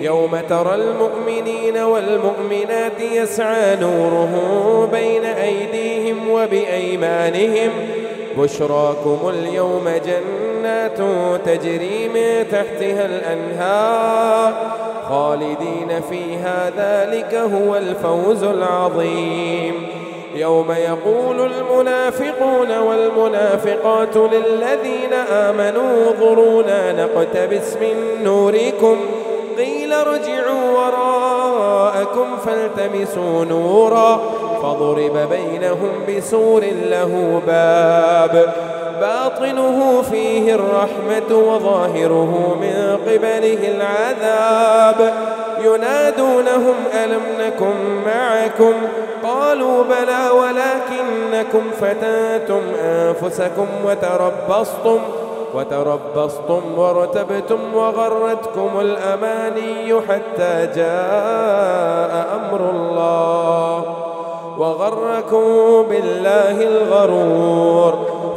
يوم ترى المؤمنين والمؤمنات يسعى نورهم بين أيديهم وبأيمانهم بشراكم اليوم جنات تجري من تحتها الأنهار خالدين فيها ذلك هو الفوز العظيم. يوم يقول المنافقون والمنافقات للذين آمنوا انظرونا نقتبس من نوركم قيل ارجعوا وراءكم فالتمسوا نورا فضرب بينهم بسور له باب باطنه فيه الرحمة وظاهره من قبله العذاب ينادونهم ألم نكن معكم قالوا بلى ولكنكم فتنتم أنفسكم وتربصتم وارتبتم وغرتكم الأماني حتى جاء أمر الله وغركم بالله الغرور